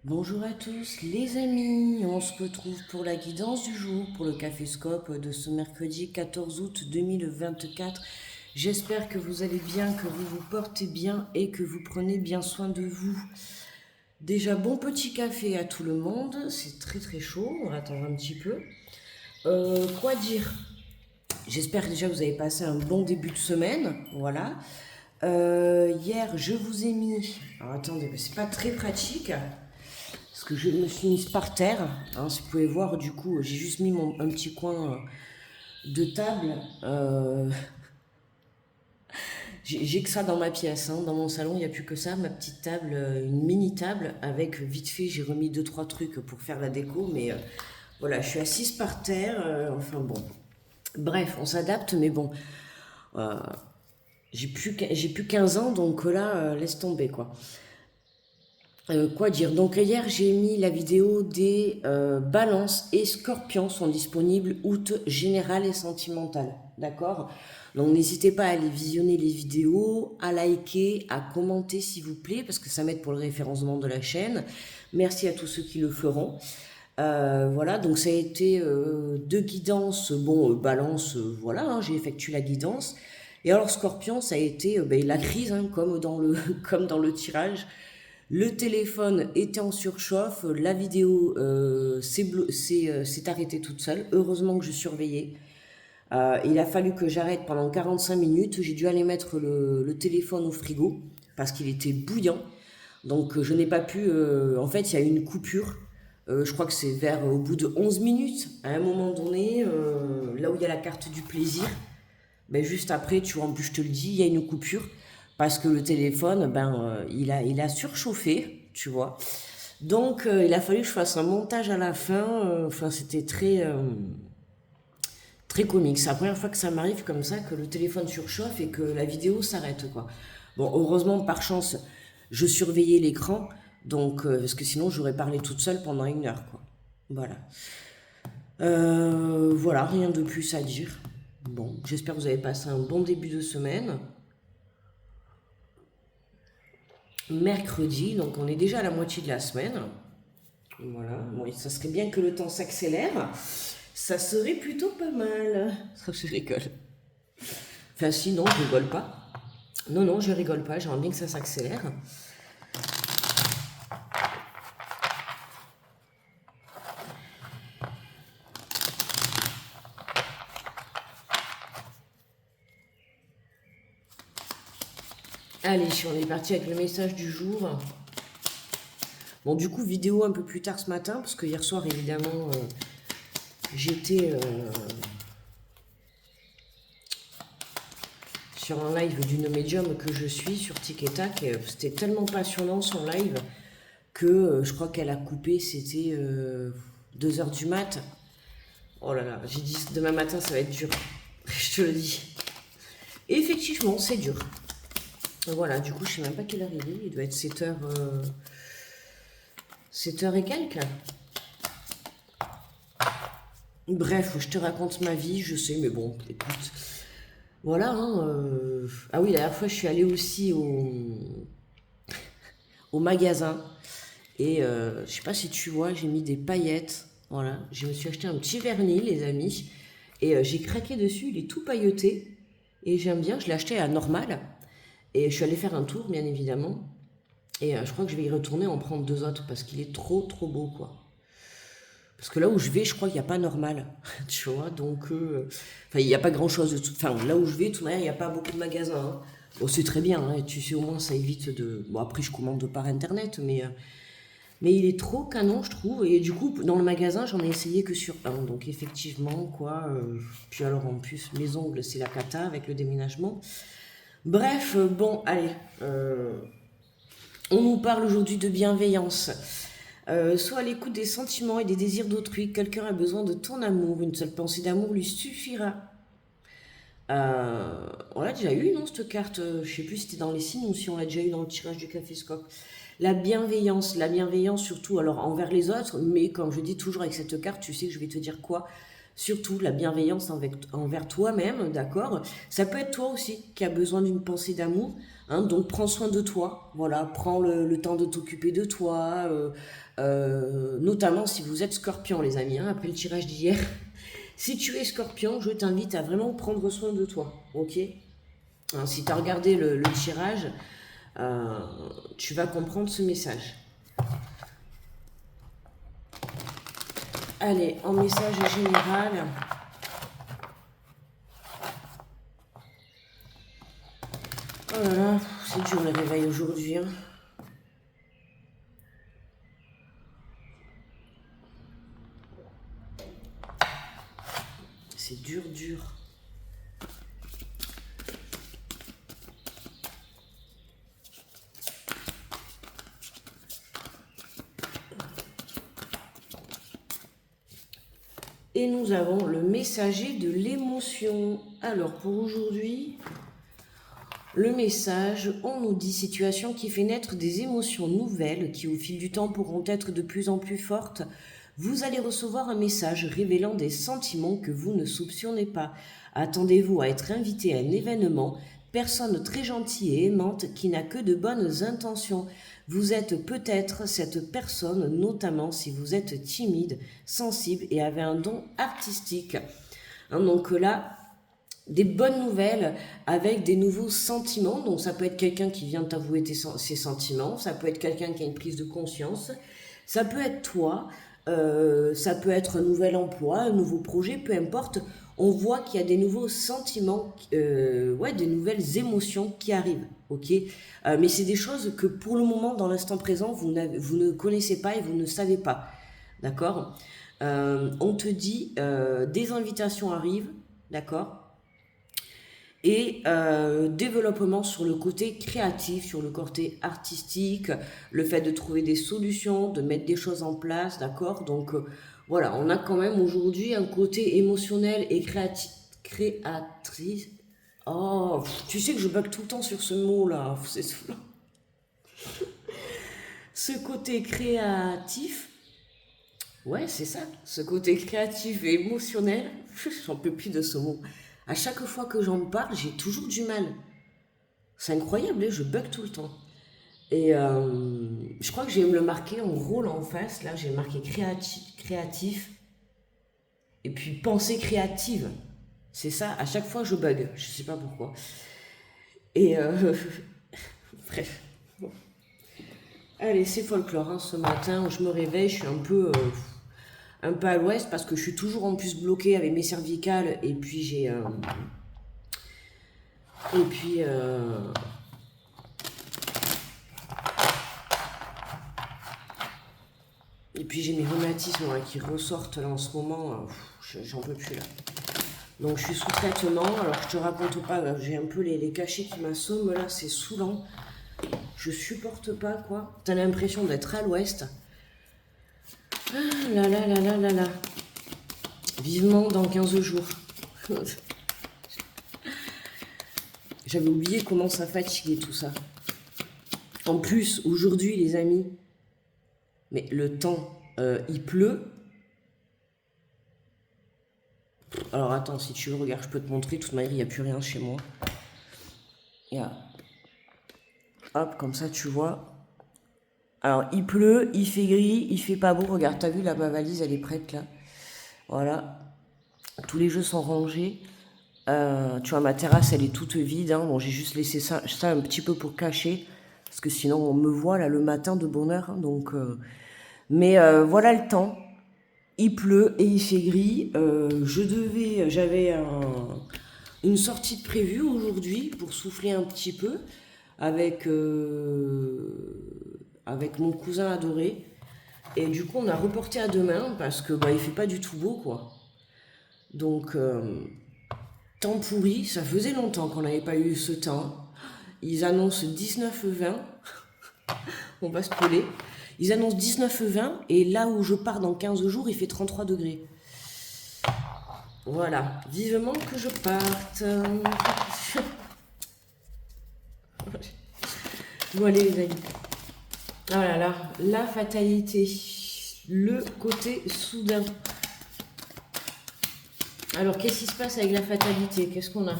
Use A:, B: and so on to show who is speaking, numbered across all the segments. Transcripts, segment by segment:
A: Bonjour à tous les amis, on se retrouve pour la guidance du jour, pour le caféscope de ce mercredi 14 août 2024. J'espère que vous allez bien, que vous vous portez bien et que vous prenez bien soin de vous. Déjà, bon petit café à tout le monde, c'est très très chaud, on va attendre un petit peu. Quoi dire? J'espère que déjà vous avez passé un bon début de semaine, voilà. Hier, je vous ai mis... Alors attendez, c'est pas très pratique. Parce que je me suis mise par terre. Hein, si vous pouvez voir, du coup, j'ai juste mis un petit coin de table. J'ai que ça dans ma pièce. Hein. Dans mon salon, il n'y a plus que ça. Ma petite table, une mini table. Avec vite fait, j'ai remis deux, trois trucs pour faire la déco. Mais voilà, je suis assise par terre. Enfin bon. Bref, on s'adapte. Mais bon, euh, j'ai plus 15 ans. Donc là, laisse tomber quoi. Quoi dire? Donc hier, j'ai mis la vidéo des balances et scorpions sont disponibles, août général et sentimental. D'accord? Donc n'hésitez pas à aller visionner les vidéos, à liker, à commenter s'il vous plaît, parce que ça m'aide pour le référencement de la chaîne. Merci à tous ceux qui le feront. Voilà, donc ça a été deux guidances. Bon, balance, voilà, hein, j'ai effectué la guidance. Et alors scorpion, ça a été ben, la crise, hein, comme dans le, comme dans le tirage. Le téléphone était en surchauffe, la vidéo s'est arrêtée toute seule. Heureusement que je surveillais. Il a fallu que j'arrête pendant 45 minutes. J'ai dû aller mettre le téléphone au frigo parce qu'il était bouillant. Donc je n'ai pas pu... en fait, il y a eu une coupure. Je crois que c'est vers au bout de 11 minutes. À un moment donné, là où il y a la carte du plaisir, ben juste après, tu vois, en plus je te le dis, il y a une coupure parce que le téléphone, il a surchauffé, tu vois. Donc, il a fallu que je fasse un montage à la fin. Enfin, c'était très comique. C'est la première fois que ça m'arrive comme ça, que le téléphone surchauffe et que la vidéo s'arrête, quoi. Bon, heureusement, par chance, je surveillais l'écran, donc, parce que sinon, j'aurais parlé toute seule pendant une heure, quoi. Voilà. Voilà, rien de plus à dire. Bon, j'espère que vous avez passé un bon début de semaine. Mercredi, donc on est déjà à la moitié de la semaine. Voilà, bon, ça serait bien que le temps s'accélère. Ça serait plutôt pas mal. Ça, je rigole. Enfin, si, non, je rigole pas. Non, non, je rigole pas. J'aimerais bien que ça s'accélère. Allez, on est parti avec le message du jour. Bon, du coup, vidéo un peu plus tard ce matin, parce que hier soir, évidemment, j'étais sur un live d'une médium que je suis sur Tic et Tac. C'était tellement passionnant son live que je crois qu'elle a coupé, c'était 2 heures du mat. Oh là là, j'ai dit demain matin ça va être dur, je te le dis. Et effectivement, c'est dur. Voilà, du coup, je sais même pas quelle heure il est, il doit être 7h, 7h et quelques. Bref, je te raconte ma vie, je sais, mais bon, écoute. Voilà, hein, ah oui, la dernière fois, je suis allée aussi au magasin. Et je sais pas si tu vois, j'ai mis des paillettes. Voilà, je me suis acheté un petit vernis, les amis. Et j'ai craqué dessus, il est tout pailleté. Et j'aime bien, je l'ai acheté à normal. Et je suis allée faire un tour, bien évidemment. Et je crois que je vais y retourner en prendre deux autres parce qu'il est trop, trop beau, quoi. Parce que là où je vais, je crois qu'il n'y a pas normal. Tu vois, donc. Enfin, il n'y a pas grand chose de tout. Enfin, là où je vais, de toute manière, il n'y a pas beaucoup de magasins. Hein. Bon, c'est très bien, hein, tu sais, au moins, ça évite de. Bon, après, je commande par internet, mais il est trop canon, je trouve. Et du coup, dans le magasin, j'en ai essayé que sur un. Donc, effectivement, quoi. Puis alors, en plus, mes ongles, c'est la cata avec le déménagement. Bref, bon, allez. On nous parle aujourd'hui de bienveillance. Sois à l'écoute des sentiments et des désirs d'autrui. Quelqu'un a besoin de ton amour. Une seule pensée d'amour lui suffira. On l'a déjà eu, non, cette carte? Je sais plus si c'était dans les signes ou si on l'a déjà eu dans le tirage du caféscope. La bienveillance surtout alors envers les autres, mais comme je dis toujours avec cette carte, tu sais que je vais te dire quoi? Surtout la bienveillance envers toi-même, d'accord? Ça peut être toi aussi qui a besoin d'une pensée d'amour, hein, donc prends soin de toi, voilà, prends le temps de t'occuper de toi, notamment si vous êtes scorpion, les amis, hein, après le tirage d'hier. Si tu es scorpion, je t'invite à vraiment prendre soin de toi, ok? Hein, si tu as regardé le tirage, euh, tu vas comprendre ce message. Allez, en message général. Oh là là, c'est dur le réveil aujourd'hui. Hein. C'est dur, dur. Et nous avons le messager de l'émotion. Alors pour aujourd'hui, le message, on nous dit situation qui fait naître des émotions nouvelles qui au fil du temps pourront être de plus en plus fortes. Vous allez recevoir un message révélant des sentiments que vous ne soupçonnez pas. Attendez-vous à être invité à un événement, personne très gentille et aimante qui n'a que de bonnes intentions. Vous êtes peut-être cette personne, notamment si vous êtes timide, sensible et avez un don artistique. Hein, donc là, des bonnes nouvelles avec des nouveaux sentiments. Donc ça peut être quelqu'un qui vient t'avouer ses sentiments, ça peut être quelqu'un qui a une prise de conscience, ça peut être toi, ça peut être un nouvel emploi, un nouveau projet, peu importe. On voit qu'il y a des nouveaux sentiments, ouais, des nouvelles émotions qui arrivent, ok. Mais c'est des choses que pour le moment, dans l'instant présent, vous ne connaissez pas et vous ne savez pas, d'accord. On te dit, des invitations arrivent, d'accord, et développement sur le côté créatif, sur le côté artistique, le fait de trouver des solutions, de mettre des choses en place, d'accord. Donc voilà, on a quand même aujourd'hui un côté émotionnel et créatrice. Oh, tu sais que je bug tout le temps sur ce mot-là, c'est saoulant. Ce côté créatif, ouais, c'est ça, ce côté créatif et émotionnel, j'en peux plus de ce mot. À chaque fois que j'en parle, j'ai toujours du mal. C'est incroyable, hein, je bug tout le temps. Et je crois que je vais me le marquer en rôle en face. Là, j'ai marqué créatif et puis pensée créative. C'est ça, à chaque fois je bug. Je sais pas pourquoi. Et bref. Bon. Allez, c'est folklore. Hein, ce matin, je me réveille, je suis un peu à l'ouest parce que je suis toujours en plus bloquée avec mes cervicales. Et puis j'ai. Et puis. Et puis j'ai mes rhumatismes là, qui ressortent là en ce moment, j'en peux plus là. Donc je suis sous traitement, alors je te raconte pas, là, j'ai un peu les cachets qui m'assomment là, c'est saoulant. Je supporte pas quoi. T'as l'impression d'être à l'ouest. Ah là là là là là là. Vivement dans 15 jours. J'avais oublié comment ça fatiguait tout ça. En plus, aujourd'hui les amis, mais le temps, il pleut. Alors attends, si tu veux, regarde, je peux te montrer. De toute manière, il n'y a plus rien chez moi. Hop, comme ça, tu vois. Alors, il pleut, il fait gris, il fait pas beau. Regarde, t'as vu, là, ma valise, elle est prête, là. Voilà. Tous les jeux sont rangés. Tu vois, ma terrasse, elle est toute vide. Hein. Bon, j'ai juste laissé ça un petit peu pour cacher. Parce que sinon, on me voit, là, le matin de bonne heure. Hein, donc, mais voilà le temps. Il pleut et il fait gris. J'avais une sortie de prévue aujourd'hui pour souffler un petit peu avec, avec mon cousin adoré. Et du coup, on a reporté à demain parce que bah, il fait pas du tout beau, quoi. Donc, temps pourri, ça faisait longtemps qu'on n'avait pas eu ce temps. Ils annoncent 19-20. On va spoiler. Ils annoncent 19-20 et là où je pars dans 15 jours, il fait 33 degrés. Voilà, vivement que je parte. Bon allez les amis. Oh là là, la fatalité. Le côté soudain. Alors, qu'est-ce qui se passe avec la fatalité? Qu'est-ce qu'on a?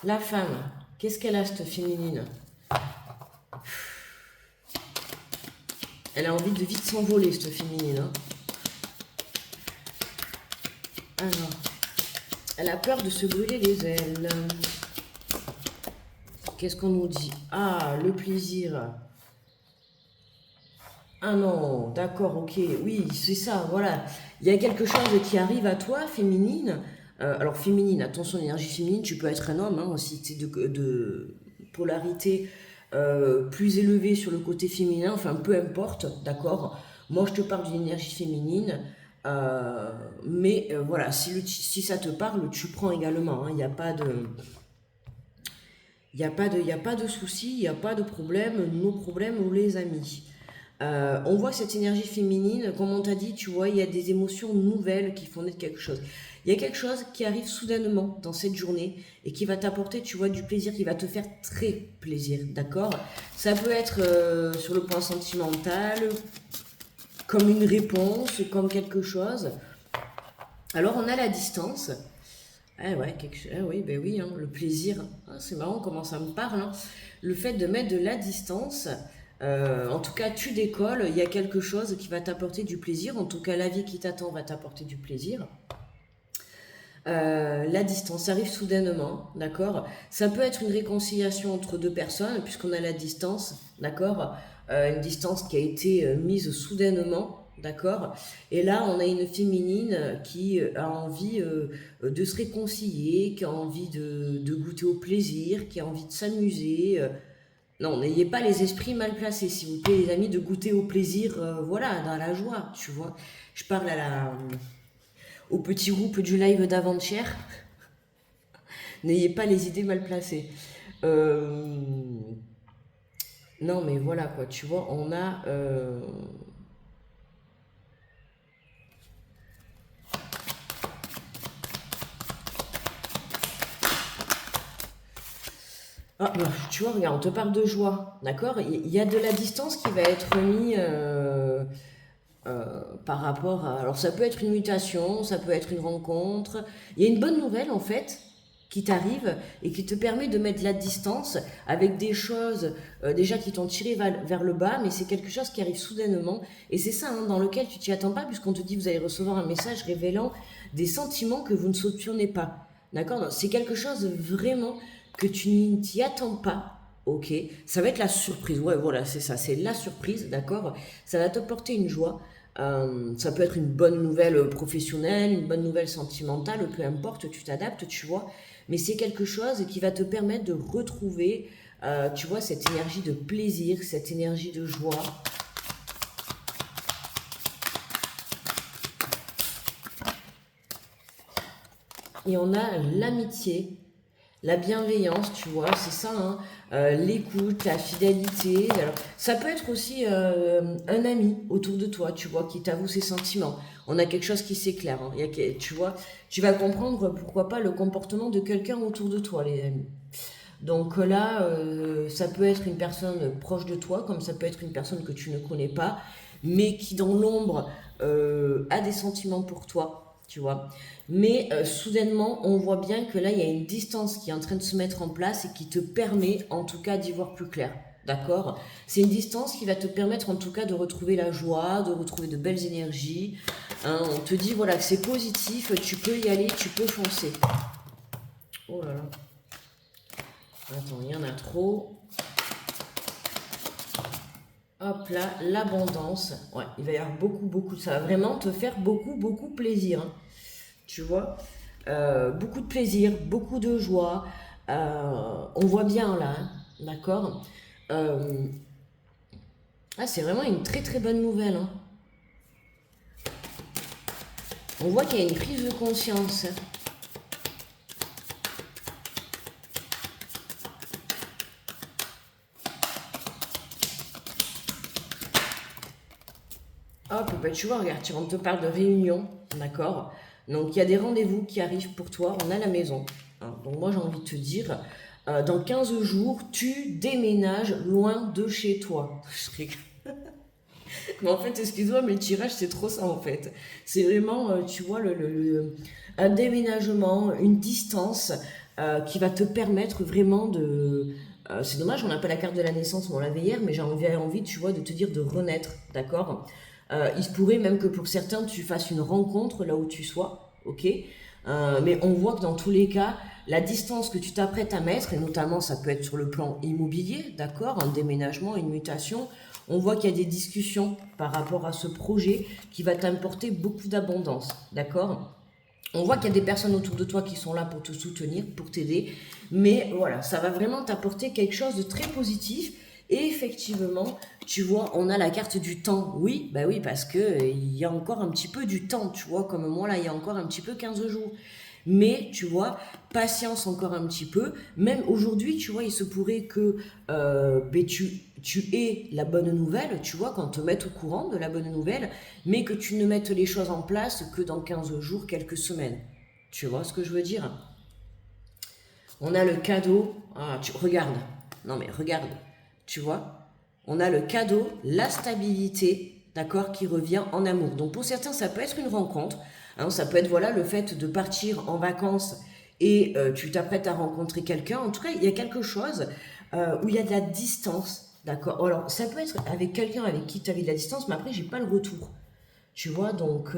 A: La femme, qu'est-ce qu'elle a, cette féminine? Elle a envie de vite s'envoler, cette féminine. Hein. Alors, elle a peur de se brûler les ailes. Qu'est-ce qu'on nous dit? Ah, le plaisir. Ah non, d'accord, ok. Oui, c'est ça, voilà. Il y a quelque chose qui arrive à toi, féminine. Alors, féminine, attention, l'énergie féminine, tu peux être un homme, hein, si tu es de polarité plus élevée sur le côté féminin, enfin, peu importe, d'accord. Moi, je te parle d'une énergie féminine. Mais voilà, si ça te parle, tu prends également. Il n'y a pas de... Il y a pas de souci, il n'y a pas de problème, nos problèmes, nous les amis. On voit cette énergie féminine, comme on t'a dit, tu vois, il y a des émotions nouvelles qui font naître quelque chose. Il y a quelque chose qui arrive soudainement dans cette journée et qui va t'apporter, tu vois, du plaisir, qui va te faire très plaisir, d'accord? Ça peut être sur le plan sentimental, comme une réponse, comme quelque chose. Alors on a la distance. Ah ouais, ah oui, ben oui, hein, le plaisir. Ah, c'est marrant comment ça me parle. Hein. Le fait de mettre de la distance, en tout cas, tu décolles, il y a quelque chose qui va t'apporter du plaisir. En tout cas, la vie qui t'attend va t'apporter du plaisir. La distance arrive soudainement, d'accord? Ça peut être une réconciliation entre deux personnes, puisqu'on a la distance, d'accord? Une distance qui a été mise soudainement, d'accord? Et là, on a une féminine qui a envie de se réconcilier, qui a envie de goûter au plaisir, qui a envie de s'amuser. Non, n'ayez pas les esprits mal placés, s'il vous plaît, les amis, de goûter au plaisir, voilà, dans la joie, tu vois. Je parle au petit groupe du live d'avant-hier. N'ayez pas les idées mal placées. Non, mais voilà, quoi, tu vois, on a... Ah, bah, tu vois, regarde, on te parle de joie, d'accord? Il y a de la distance qui va être mis par rapport à... Alors, ça peut être une mutation, ça peut être une rencontre. Il y a une bonne nouvelle, en fait, qui t'arrive et qui te permet de mettre de la distance avec des choses déjà qui t'ont tiré vers le bas, mais c'est quelque chose qui arrive soudainement. Et c'est ça, hein, dans lequel tu t'y attends pas, puisqu'on te dit vous allez recevoir un message révélant des sentiments que vous ne soupçonnez pas. D'accord? C'est quelque chose vraiment que tu n'y t'y attends pas. Ok, ça va être la surprise. Ouais, voilà, c'est ça, c'est la surprise, d'accord? Ça va te porter une joie. Ça peut être une bonne nouvelle professionnelle, une bonne nouvelle sentimentale, peu importe, tu t'adaptes, tu vois. Mais c'est quelque chose qui va te permettre de retrouver, tu vois, cette énergie de plaisir, cette énergie de joie. Et on a l'amitié, la bienveillance, tu vois, c'est ça, hein, l'écoute, la fidélité. Alors, ça peut être aussi un ami autour de toi, tu vois, qui t'avoue ses sentiments. On a quelque chose qui s'éclaire, hein. Tu vois, tu vas comprendre pourquoi pas le comportement de quelqu'un autour de toi, les amis. Donc là, ça peut être une personne proche de toi, comme ça peut être une personne que tu ne connais pas, mais qui dans l'ombre a des sentiments pour toi, tu vois. Mais soudainement, on voit bien que là, il y a une distance qui est en train de se mettre en place et qui te permet en tout cas d'y voir plus clair. D'accord? C'est une distance qui va te permettre en tout cas de retrouver la joie, de retrouver de belles énergies. Hein, on te dit voilà que c'est positif, tu peux y aller, tu peux foncer. Oh là là. Attends, il y en a trop. Hop là, l'abondance. Ouais, il va y avoir beaucoup. Ça va vraiment te faire beaucoup plaisir. Hein. Tu vois beaucoup de plaisir, beaucoup de joie. On voit bien là, hein, d'accord Ah, c'est vraiment une très bonne nouvelle. Hein. On voit qu'il y a une prise de conscience. Hop, bah, tu vois, regarde, on te parle de réunion, d'accord? Donc, il y a des rendez-vous qui arrivent pour toi, on a la maison. Hein. Donc, moi, j'ai envie de te dire, dans 15 jours, tu déménages loin de chez toi. Je rigole. Mais en fait, excuse-moi, mais le tirage, c'est trop ça, en fait. C'est vraiment, tu vois, un déménagement, une distance qui va te permettre vraiment de... c'est dommage, on n'a pas la carte de la naissance, mais on l'avait hier, mais j'ai envie, tu vois, de te dire de renaître, d'accord. Il se pourrait même que pour certains, tu fasses une rencontre là où tu sois, ok. Mais on voit que dans tous les cas, la distance que tu t'apprêtes à mettre, et notamment ça peut être sur le plan immobilier, d'accord, un déménagement, une mutation, on voit qu'il y a des discussions par rapport à ce projet qui va t'apporter beaucoup d'abondance, d'accord. On voit qu'il y a des personnes autour de toi qui sont là pour te soutenir, pour t'aider, mais voilà, ça va vraiment t'apporter quelque chose de très positif. Et effectivement, tu vois, on a la carte du temps. Oui, bah oui, parce que il y a encore un petit peu du temps, tu vois, comme moi là, il y a encore un petit peu 15 jours. Mais tu vois, patience encore un petit peu. Même aujourd'hui, tu vois, il se pourrait que ben, tu aies la bonne nouvelle, tu vois, qu'on te mette au courant de la bonne nouvelle, mais que tu ne mettes les choses en place que dans 15 jours, quelques semaines. Tu vois ce que je veux dire? On a le cadeau. Ah, regarde. Non mais regarde. Tu vois? On a le cadeau, la stabilité, d'accord, qui revient en amour. Donc pour certains, ça peut être une rencontre. Hein, ça peut être voilà le fait de partir en vacances et tu t'apprêtes à rencontrer quelqu'un. En tout cas, il y a quelque chose où il y a de la distance, d'accord. Alors ça peut être avec quelqu'un avec qui tu avais de la distance, mais après j'ai pas le retour. Tu vois, donc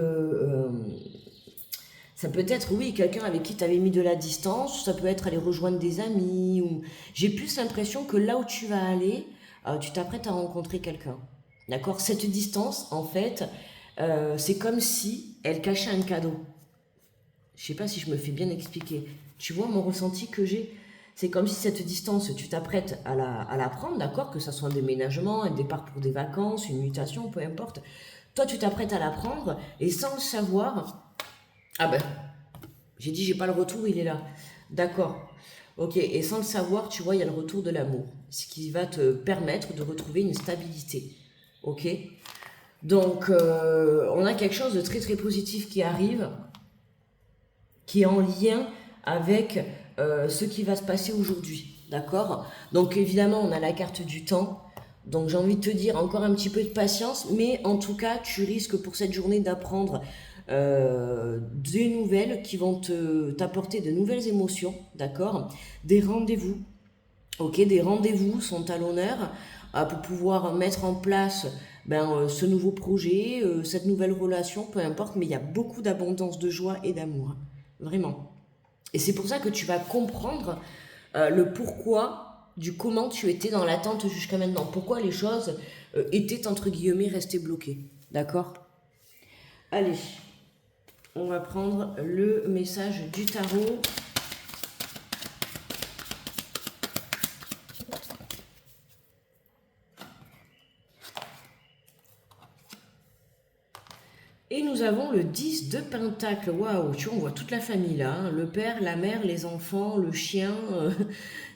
A: ça peut être, oui, quelqu'un avec qui tu avais mis de la distance, ça peut être aller rejoindre des amis, ou... J'ai plus l'impression que là où tu vas aller, tu t'apprêtes à rencontrer quelqu'un. D'accord. Cette distance, en fait, c'est comme si elle cachait un cadeau. Je sais pas si je me fais bien expliquer. Tu vois mon ressenti que j'ai? C'est comme si cette distance, tu t'apprêtes à la prendre, d'accord? Que ça soit un déménagement, un départ pour des vacances, une mutation, peu importe. Toi, tu t'apprêtes à la prendre, et sans le savoir, ah ben, j'ai dit, j'ai pas le retour, il est là. D'accord. Ok, et sans le savoir, tu vois, il y a le retour de l'amour, ce qui va te permettre de retrouver une stabilité. Ok. Donc, on a quelque chose de très très positif qui arrive, qui est en lien avec ce qui va se passer aujourd'hui. D'accord. Donc, évidemment, on a la carte du temps. Donc, j'ai envie de te dire encore un petit peu de patience, mais en tout cas, tu risques pour cette journée d'apprendre des nouvelles qui vont t'apporter de nouvelles émotions, d'accord. Des rendez-vous, ok, des rendez-vous sont à l'honneur pour pouvoir mettre en place ce nouveau projet, cette nouvelle relation, peu importe, mais il y a beaucoup d'abondance de joie et d'amour, vraiment. Et c'est pour ça que tu vas comprendre le pourquoi du comment tu étais dans l'attente jusqu'à maintenant, pourquoi les choses étaient entre guillemets restées bloquées, d'accord. Allez, on va prendre le message du tarot. Et nous avons le 10 de Pentacle. Waouh, tu vois, on voit toute la famille là. Hein. Le père, la mère, les enfants, le chien.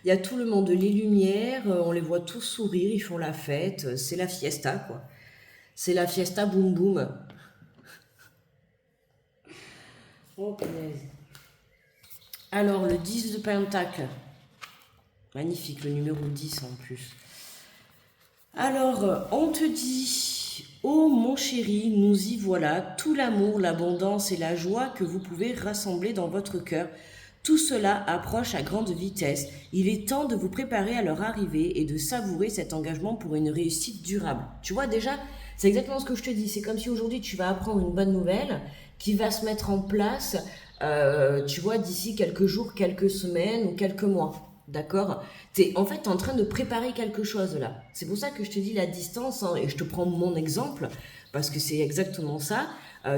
A: Il y a tout le monde, les lumières. On les voit tous sourire, ils font la fête. C'est la fiesta, quoi. C'est la fiesta boum boum. Oh, punaise. Alors, le 10 de Pentacle. Magnifique, le numéro 10 en plus. Alors, on te dit, oh mon chéri, nous y voilà, tout l'amour, l'abondance et la joie que vous pouvez rassembler dans votre cœur. Tout cela approche à grande vitesse. Il est temps de vous préparer à leur arrivée et de savourer cet engagement pour une réussite durable. Tu vois déjà, c'est exactement ce que je te dis. C'est comme si aujourd'hui tu vas apprendre une bonne nouvelle qui va se mettre en place, tu vois, d'ici quelques jours, quelques semaines ou quelques mois. D'accord. En fait, t'es en train de préparer quelque chose là. C'est pour ça que je te dis la distance, hein, et je te prends mon exemple, parce que c'est exactement ça.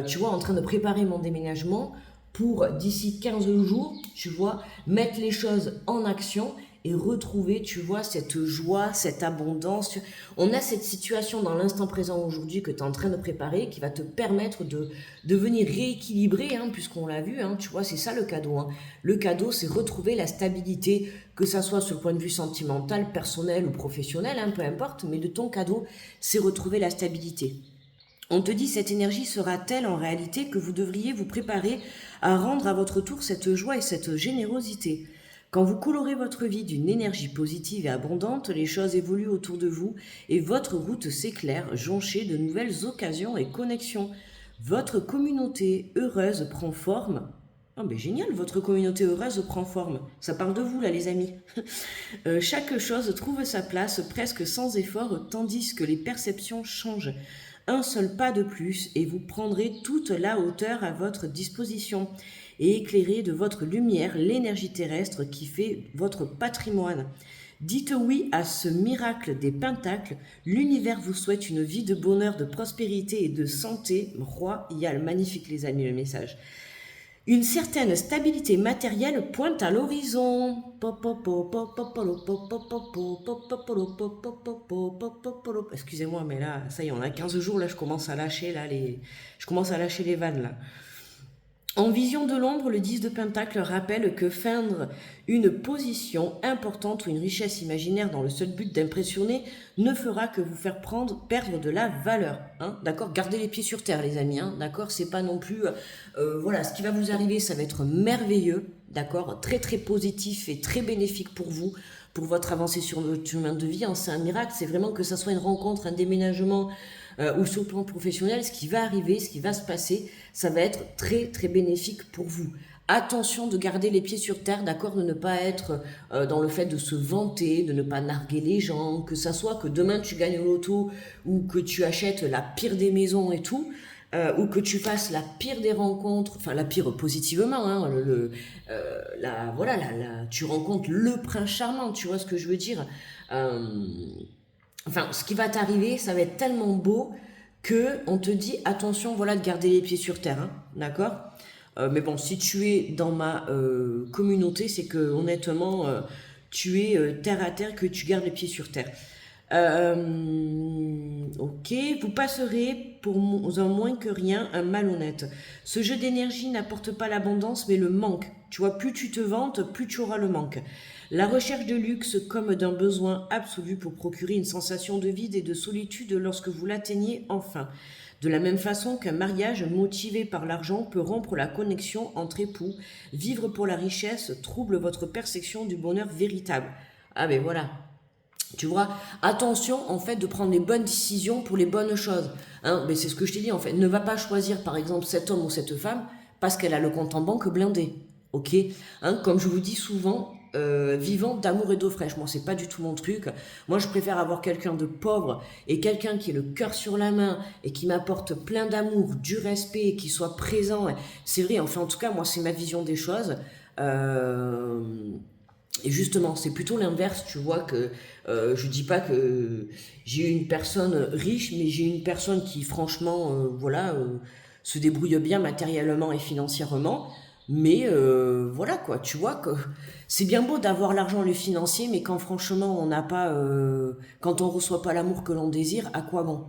A: Tu vois, en train de préparer mon déménagement pour d'ici 15 jours, tu vois, mettre les choses en action et retrouver, tu vois, cette joie, cette abondance. On a cette situation dans l'instant présent aujourd'hui que tu es en train de préparer qui va te permettre de venir rééquilibrer, hein, puisqu'on l'a vu, hein, tu vois, c'est ça le cadeau. Hein. Le cadeau, c'est retrouver la stabilité, que ça soit sur le point de vue sentimental, personnel ou professionnel, hein, peu importe, mais de ton cadeau, c'est retrouver la stabilité. On te dit cette énergie sera telle en réalité que vous devriez vous préparer à rendre à votre tour cette joie et cette générosité. Quand vous colorez votre vie d'une énergie positive et abondante, les choses évoluent autour de vous et votre route s'éclaire, jonchée de nouvelles occasions et connexions. Votre communauté heureuse prend forme. Oh ben génial, votre communauté heureuse prend forme. Ça parle de vous là les amis. Chaque chose trouve sa place presque sans effort tandis que les perceptions changent. Un seul pas de plus et vous prendrez toute la hauteur à votre disposition et éclairez de votre lumière l'énergie terrestre qui fait votre patrimoine. Dites oui à ce miracle des pentacles. L'univers vous souhaite une vie de bonheur, de prospérité et de santé royale. Magnifique les amis le message. Une certaine stabilité matérielle pointe à l'horizon. Excusez-moi, mais là, ça y est, on a 15 jours, là, je commence à lâcher les vannes, là. En vision de l'ombre, le 10 de Pentacle rappelle que feindre une position importante ou une richesse imaginaire dans le seul but d'impressionner ne fera que vous faire perdre de la valeur. Hein, d'accord? Gardez les pieds sur terre, les amis. Hein, d'accord? C'est pas non plus... voilà, ce qui va vous arriver, ça va être merveilleux. D'accord? Très, très positif et très bénéfique pour vous, pour votre avancée sur votre chemin de vie. Hein, c'est un miracle. C'est vraiment que ça soit une rencontre, un déménagement... ou sur le plan professionnel, ce qui va arriver, ce qui va se passer, ça va être très très bénéfique pour vous. Attention de garder les pieds sur terre, d'accord, de ne pas être dans le fait de se vanter, de ne pas narguer les gens, que ça soit que demain tu gagnes au loto ou que tu achètes la pire des maisons et tout, ou que tu fasses la pire des rencontres, enfin la pire positivement, hein, tu rencontres le prince charmant, tu vois ce que je veux dire. Enfin, ce qui va t'arriver, ça va être tellement beau que on te dit attention, voilà, de garder les pieds sur terre, hein, d'accord? Mais bon, si tu es dans ma communauté, c'est que honnêtement, tu es terre à terre, que tu gardes les pieds sur terre. Ok, vous passerez pour un moins que rien un malhonnête. Ce jeu d'énergie n'apporte pas l'abondance, mais le manque. Tu vois, plus tu te vantes, plus tu auras le manque. La recherche de luxe comme d'un besoin absolu pour procurer une sensation de vide et de solitude lorsque vous l'atteignez enfin. De la même façon qu'un mariage motivé par l'argent peut rompre la connexion entre époux, vivre pour la richesse trouble votre perception du bonheur véritable. Ah ben voilà. Tu vois, attention en fait de prendre les bonnes décisions pour les bonnes choses. Hein, mais c'est ce que je t'ai dit en fait. Ne va pas choisir par exemple cet homme ou cette femme parce qu'elle a le compte en banque blindé. Ok, hein, comme je vous dis souvent, vivant d'amour et d'eau fraîche. Moi, c'est pas du tout mon truc. Moi, je préfère avoir quelqu'un de pauvre et quelqu'un qui ait le cœur sur la main et qui m'apporte plein d'amour, du respect, qui soit présent. C'est vrai, enfin, en tout cas, moi, c'est ma vision des choses. Et justement, c'est plutôt l'inverse, tu vois, que je dis pas que j'ai une personne riche, mais j'ai une personne qui, franchement, se débrouille bien matériellement et financièrement. Mais voilà quoi, tu vois que c'est bien beau d'avoir l'argent, le financier, mais quand franchement on n'a pas, quand on reçoit pas l'amour que l'on désire, à quoi bon?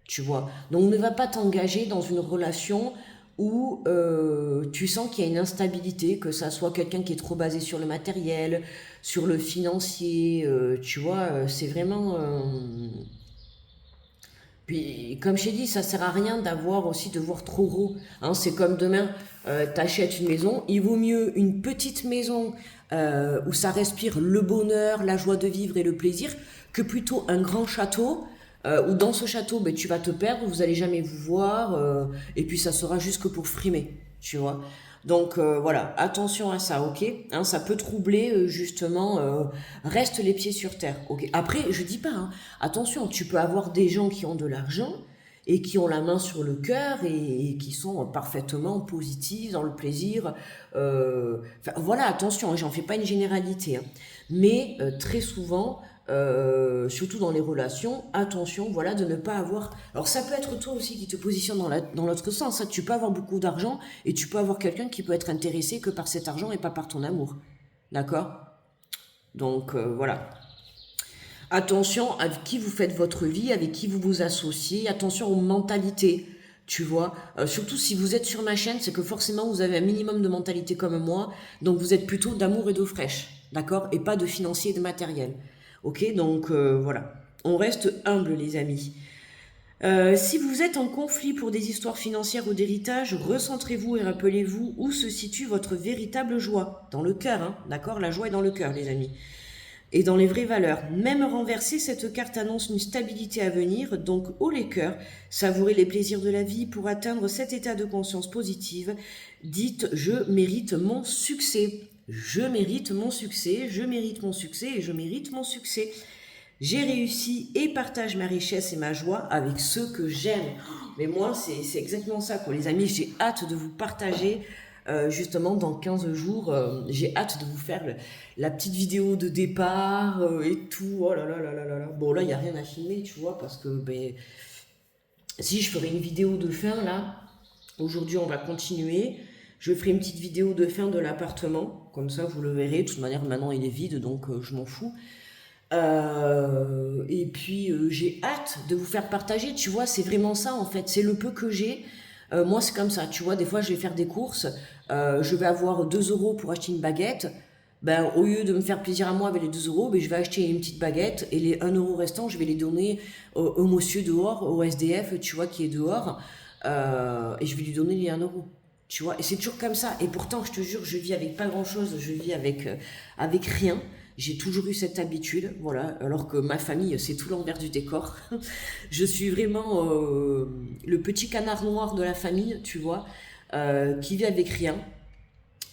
A: Tu vois. Donc ne va pas t'engager dans une relation où tu sens qu'il y a une instabilité, que ça soit quelqu'un qui est trop basé sur le matériel, sur le financier, tu vois, c'est vraiment... Puis, comme je t'ai dit, ça sert à rien d'avoir aussi de voir trop gros. Hein, c'est comme demain, t'achètes une maison. Il vaut mieux une petite maison où ça respire le bonheur, la joie de vivre et le plaisir, que plutôt un grand château où dans ce château, ben, tu vas te perdre, vous allez jamais vous voir, et puis ça sera juste que pour frimer, tu vois. Donc voilà, attention à ça, ok? Hein, ça peut troubler justement. Reste les pieds sur terre, ok? Après, je dis pas, hein, attention, tu peux avoir des gens qui ont de l'argent et qui ont la main sur le cœur et qui sont parfaitement positifs dans le plaisir. Voilà, attention, hein, j'en fais pas une généralité, hein. Mais très souvent, surtout dans les relations, attention, voilà, de ne pas avoir... Alors ça peut être toi aussi qui te positionne dans l'autre sens, hein. Tu peux avoir beaucoup d'argent et tu peux avoir quelqu'un qui peut être intéressé que par cet argent et pas par ton amour. D'accord? Donc voilà. Attention avec qui vous faites votre vie, avec qui vous vous associez. Attention aux mentalités, tu vois. Surtout si vous êtes sur ma chaîne, c'est que forcément vous avez un minimum de mentalité comme moi. Donc vous êtes plutôt d'amour et d'eau fraîche, d'accord? Et pas de financier et de matériel. Ok, donc voilà. On reste humble, les amis. Si vous êtes en conflit pour des histoires financières ou d'héritage, recentrez-vous et rappelez-vous où se situe votre véritable joie. Dans le cœur, hein, d'accord? La joie est dans le cœur, les amis. Et dans les vraies valeurs. Même renversée, cette carte annonce une stabilité à venir, donc haut les cœurs, savourez les plaisirs de la vie pour atteindre cet état de conscience positive. Dites, je mérite mon succès. Je mérite mon succès, je mérite mon succès et je mérite mon succès. J'ai réussi et partage ma richesse et ma joie avec ceux que j'aime. Mais moi, c'est exactement ça, quoi. Les amis, j'ai hâte de vous partager. Justement, dans 15 jours, j'ai hâte de vous faire la petite vidéo de départ et tout. Oh là là là là là là. Bon, là, il n'y a rien à filmer, tu vois, parce que ben, si je ferai une vidéo de fin, là, aujourd'hui, on va continuer. Je ferai une petite vidéo de fin de l'appartement. Comme ça, vous le verrez. De toute manière, maintenant, il est vide, donc je m'en fous. Et puis j'ai hâte de vous faire partager, tu vois, c'est vraiment ça en fait, c'est le peu que j'ai. Moi c'est comme ça, tu vois, des fois je vais faire des courses, je vais avoir 2 euros pour acheter une baguette, ben au lieu de me faire plaisir à moi avec les 2 euros, ben, je vais acheter une petite baguette et les 1 euro restants je vais les donner au monsieur dehors, au SDF, tu vois, qui est dehors, et je vais lui donner les 1 euro. Tu vois, et c'est toujours comme ça. Et pourtant, je te jure, je vis avec pas grand-chose, je vis avec rien. J'ai toujours eu cette habitude, voilà, alors que ma famille, c'est tout l'envers du décor. Je suis vraiment le petit canard noir de la famille, tu vois, qui vit avec rien.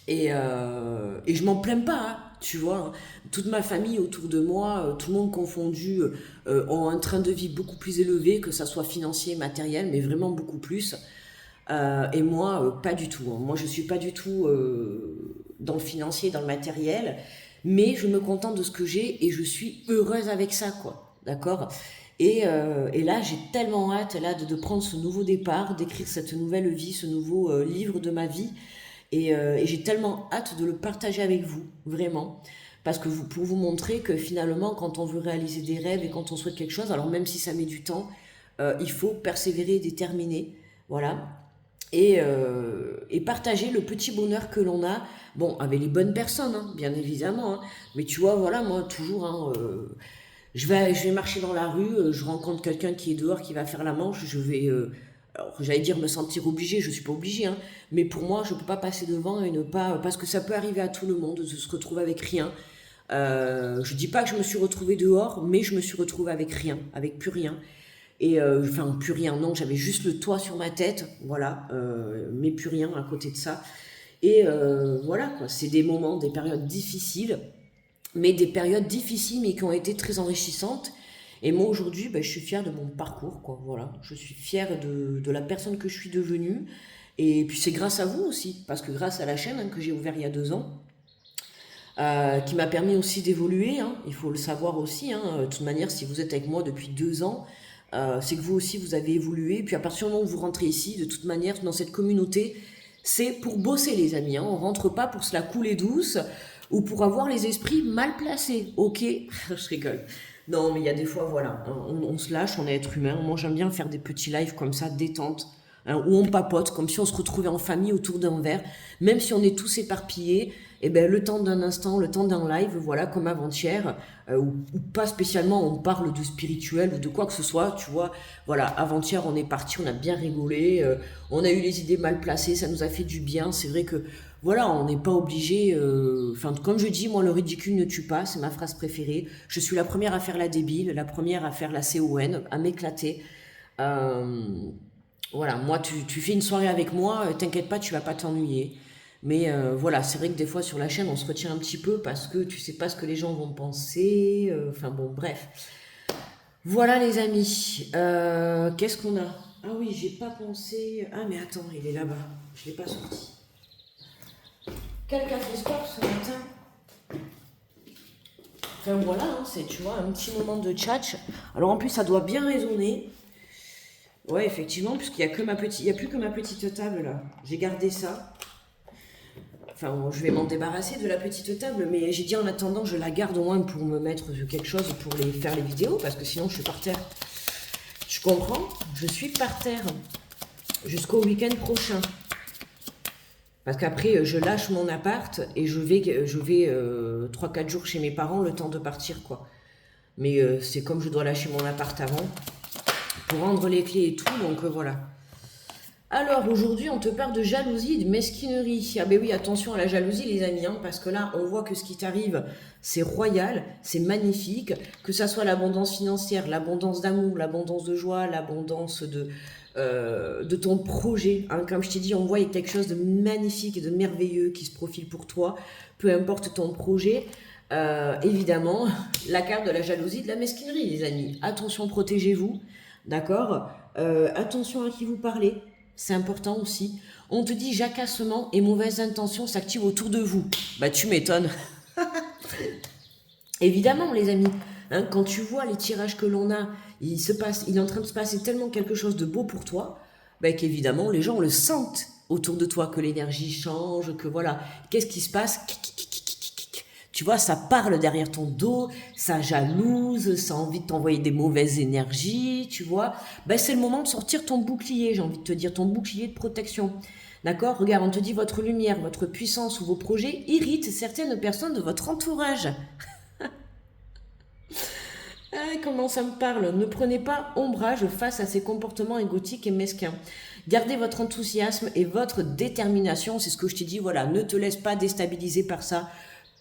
A: Et je m'en plains pas, hein, tu vois. Hein. Toute ma famille autour de moi, tout le monde confondu, ont un train de vie beaucoup plus élevé, que ça soit financier, matériel, mais vraiment beaucoup plus. Et moi, pas du tout. Hein. Moi, je suis pas du tout dans le financier, dans le matériel, mais je me contente de ce que j'ai et je suis heureuse avec ça, quoi. D'accord? Et là, j'ai tellement hâte là, de prendre ce nouveau départ, d'écrire cette nouvelle vie, ce nouveau livre de ma vie. Et j'ai tellement hâte de le partager avec vous, vraiment. Parce que pour vous montrer que finalement, quand on veut réaliser des rêves et quand on souhaite quelque chose, alors même si ça met du temps, il faut persévérer et déterminer. Voilà et partager le petit bonheur que l'on a, bon, avec les bonnes personnes, hein, bien évidemment, hein, mais tu vois, voilà, moi, toujours, hein, je vais marcher dans la rue, je rencontre quelqu'un qui est dehors, qui va faire la manche, je vais, alors, j'allais dire me sentir obligé, je suis pas obligé, hein, mais pour moi, je peux pas passer devant et ne pas, parce que ça peut arriver à tout le monde de se retrouver avec rien. Je dis pas que je me suis retrouvée dehors, mais je me suis retrouvée avec rien, avec plus rien. Et enfin, plus rien, non, j'avais juste le toit sur ma tête, voilà, mais plus rien à côté de ça. Et voilà, quoi, c'est des moments, des périodes difficiles, mais des périodes difficiles, mais qui ont été très enrichissantes. Et moi, aujourd'hui, ben, je suis fière de mon parcours, quoi, voilà. Je suis fière de la personne que je suis devenue. Et puis c'est grâce à vous aussi, parce que grâce à la chaîne hein, que j'ai ouverte il y a 2 ans, qui m'a permis aussi d'évoluer, hein, il faut le savoir aussi. Hein, de toute manière, si vous êtes avec moi depuis 2 ans, c'est que vous aussi, vous avez évolué. Puis à partir du moment où vous rentrez ici, de toute manière, dans cette communauté, c'est pour bosser, les amis. Hein. On rentre pas pour se la couler douce ou pour avoir les esprits mal placés. Ok, je rigole. Non, mais il y a des fois, voilà, hein, on se lâche, on est être humain. Moi, j'aime bien faire des petits lives comme ça, détente, hein, où on papote, comme si on se retrouvait en famille autour d'un verre, même si on est tous éparpillés. Et ben, le temps d'un instant, le temps d'un live, voilà, comme avant-hier, ou pas spécialement, on parle de spirituel ou de quoi que ce soit, tu vois. Voilà, avant-hier, on est parti, on a bien rigolé, on a eu les idées mal placées, ça nous a fait du bien. C'est vrai que, voilà, on n'est pas obligé. Enfin, comme je dis, moi, le ridicule ne tue pas, c'est ma phrase préférée. Je suis la première à faire la débile, la première à faire la CON, à m'éclater. Euh, voilà, moi, tu fais une soirée avec moi, t'inquiète pas, tu vas pas t'ennuyer. Mais voilà, c'est vrai que des fois sur la chaîne, on se retient un petit peu parce que tu sais pas ce que les gens vont penser. Enfin bon, bref. Voilà les amis. Qu'est-ce qu'on a? Ah oui, j'ai pas pensé. Ah mais attends, il est là-bas. Je l'ai pas sorti. Quelqu'un fait sport ce matin? Enfin voilà, hein, c'est tu vois un petit moment de tchatch. Alors en plus, ça doit bien résonner. Ouais, effectivement, puisqu'il y a que il y a plus que ma petite table là. J'ai gardé ça. Enfin, bon, je vais m'en débarrasser de la petite table, mais j'ai dit en attendant, je la garde au moins pour me mettre quelque chose pour faire les vidéos, parce que sinon je suis par terre. Je comprends, je suis par terre jusqu'au week-end prochain. Parce qu'après, je lâche mon appart et je vais 3-4 jours chez mes parents, le temps de partir, quoi. Mais c'est comme je dois lâcher mon appart avant, pour rendre les clés et tout, donc voilà. Alors aujourd'hui on te parle de jalousie et de mesquinerie. Ah ben oui, attention à la jalousie les amis, hein, parce que là on voit que ce qui t'arrive c'est royal, c'est magnifique, que ça soit l'abondance financière, l'abondance d'amour, l'abondance de joie, l'abondance de ton projet. Hein. Comme je t'ai dit, on voit quelque chose de magnifique et de merveilleux qui se profile pour toi, peu importe ton projet. Évidemment, la carte de la jalousie, de la mesquinerie les amis. Attention, protégez-vous, d'accord. Attention à qui vous parlez. C'est important aussi. On te dit jacassement et mauvaises intentions s'activent autour de vous. Bah tu m'étonnes. Évidemment les amis, hein, quand tu vois les tirages que l'on a, il est en train de se passer tellement quelque chose de beau pour toi, bah, qu'évidemment les gens le sentent autour de toi, que l'énergie change, que voilà. Qu'est-ce qui se passe? Tu vois, ça parle derrière ton dos, ça jalouse, ça a envie de t'envoyer des mauvaises énergies, tu vois. Ben, c'est le moment de sortir ton bouclier, j'ai envie de te dire, ton bouclier de protection. D'accord? Regarde, on te dit votre lumière, votre puissance ou vos projets irritent certaines personnes de votre entourage. Ah, comment ça me parle? Ne prenez pas ombrage face à ces comportements égotiques et mesquins. Gardez votre enthousiasme et votre détermination, c'est ce que je t'ai dit, voilà, ne te laisse pas déstabiliser par ça.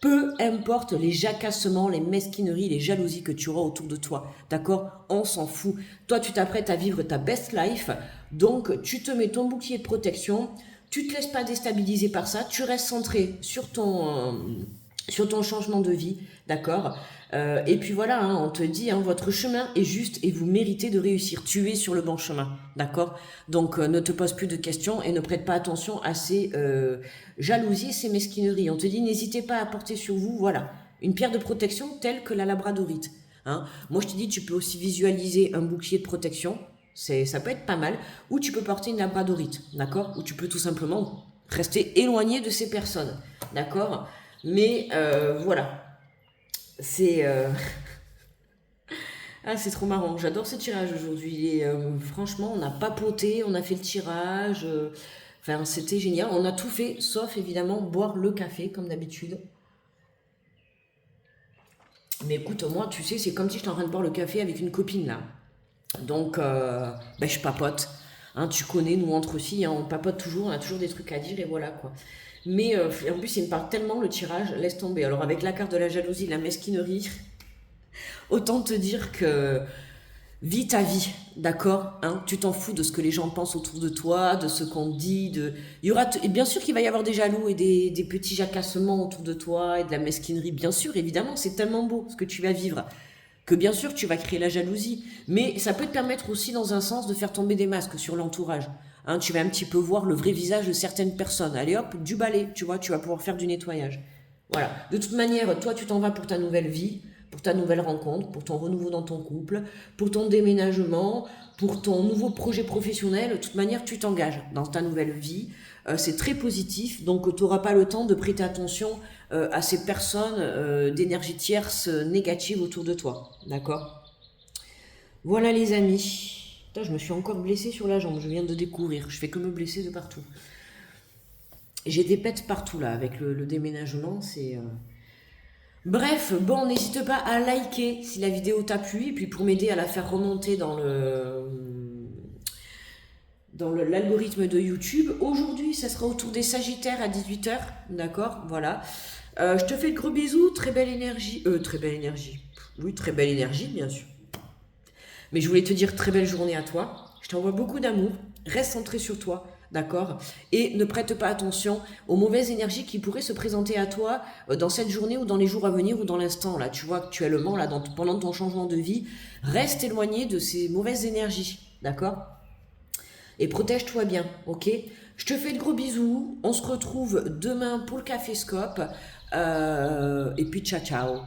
A: Peu importe les jacassements, les mesquineries, les jalousies que tu auras autour de toi, d'accord? On s'en fout. Toi, tu t'apprêtes à vivre ta best life, donc tu te mets ton bouclier de protection, tu te laisses pas déstabiliser par ça, tu restes centré sur ton changement de vie, d'accord? Et puis voilà, hein, on te dit, hein, votre chemin est juste et vous méritez de réussir. Tu es sur le bon chemin, d'accord? Donc ne te pose plus de questions et ne prête pas attention à ces jalousies, ces mesquineries. On te dit, n'hésitez pas à porter sur vous, voilà, une pierre de protection telle que la labradorite. Hein. Moi, je te dis, tu peux aussi visualiser un bouclier de protection, ça peut être pas mal, ou tu peux porter une labradorite, d'accord? Ou tu peux tout simplement rester éloigné de ces personnes, d'accord? Mais voilà, c'est ah, c'est trop marrant. J'adore ce tirage aujourd'hui. Et, franchement, on a papoté, on a fait le tirage. Enfin, c'était génial. On a tout fait, sauf évidemment boire le café, comme d'habitude. Mais écoute, moi, tu sais, c'est comme si j'étais en train de boire le café avec une copine, là. Donc, ben, je papote. Hein, tu connais, nous, entre filles, hein, on papote toujours, on a toujours des trucs à dire, et voilà, quoi. Mais en plus, il me parle tellement, le tirage, laisse tomber. Alors, avec la carte de la jalousie, de la mesquinerie, autant te dire que vis ta vie, d'accord, hein, tu t'en fous de ce que les gens pensent autour de toi, de ce qu'on dit. Il y aura et bien sûr qu'il va y avoir des jaloux et des petits jacassements autour de toi et de la mesquinerie. Bien sûr, évidemment, c'est tellement beau ce que tu vas vivre que bien sûr tu vas créer la jalousie. Mais ça peut te permettre aussi, dans un sens, de faire tomber des masques sur l'entourage. Hein, tu vas un petit peu voir le vrai visage de certaines personnes. Allez hop, du balai, tu vois, tu vas pouvoir faire du nettoyage. Voilà. De toute manière, toi, tu t'en vas pour ta nouvelle vie, pour ta nouvelle rencontre, pour ton renouveau dans ton couple, pour ton déménagement, pour ton nouveau projet professionnel. De toute manière, tu t'engages dans ta nouvelle vie. C'est très positif, donc tu n'auras pas le temps de prêter attention à ces personnes d'énergie tierce négative autour de toi. D'accord? Voilà les amis. Putain, je me suis encore blessée sur la jambe, je viens de découvrir. Je fais que me blesser de partout. J'ai des pets partout là, avec le déménagement, c'est... Bref, bon, n'hésite pas à liker si la vidéo t'a plu, et puis pour m'aider à la faire remonter dans l'algorithme de YouTube. Aujourd'hui, ça sera autour des Sagittaires à 18h, d'accord, voilà. Je te fais de gros bisous, très belle énergie, oui, très belle énergie, bien sûr. Mais je voulais te dire très belle journée à toi, je t'envoie beaucoup d'amour, reste centré sur toi, d'accord? Et ne prête pas attention aux mauvaises énergies qui pourraient se présenter à toi dans cette journée ou dans les jours à venir ou dans l'instant, là, tu vois, actuellement, là, pendant ton changement de vie, reste éloigné de ces mauvaises énergies, d'accord? Et protège-toi bien, ok? Je te fais de gros bisous, on se retrouve demain pour le Café Scope, et puis ciao ciao.